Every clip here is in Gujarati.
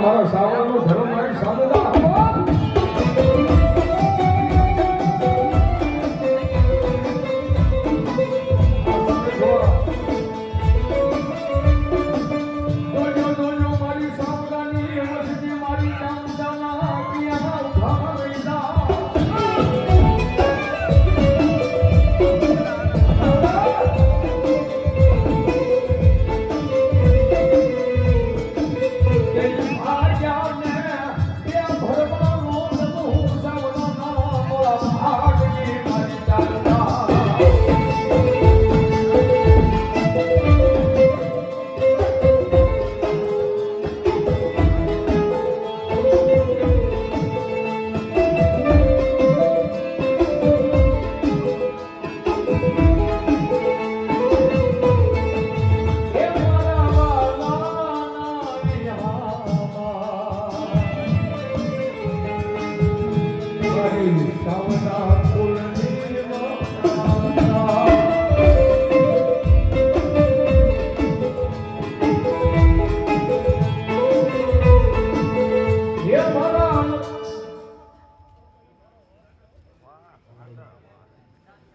મારો સાવરનો ધર્મ મારી સામેલા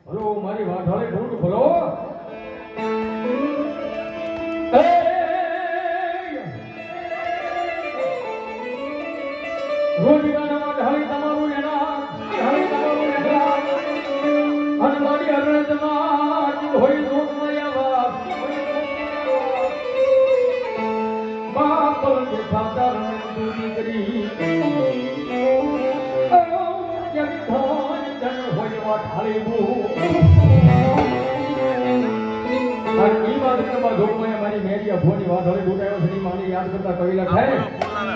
ભલો મારી વાઢાળે ઢૂંઢ ભલો રોજગાના વાઢાળી તમારું એના અને મારી હરણે તમાર હોય રોગ મયાવા બાપલ કે ખાતા રણની કરી મારી મેરી અભોની વાઢોળી ઢૂંઢાયો છે મારી યાદ કરતા કવિ લખાય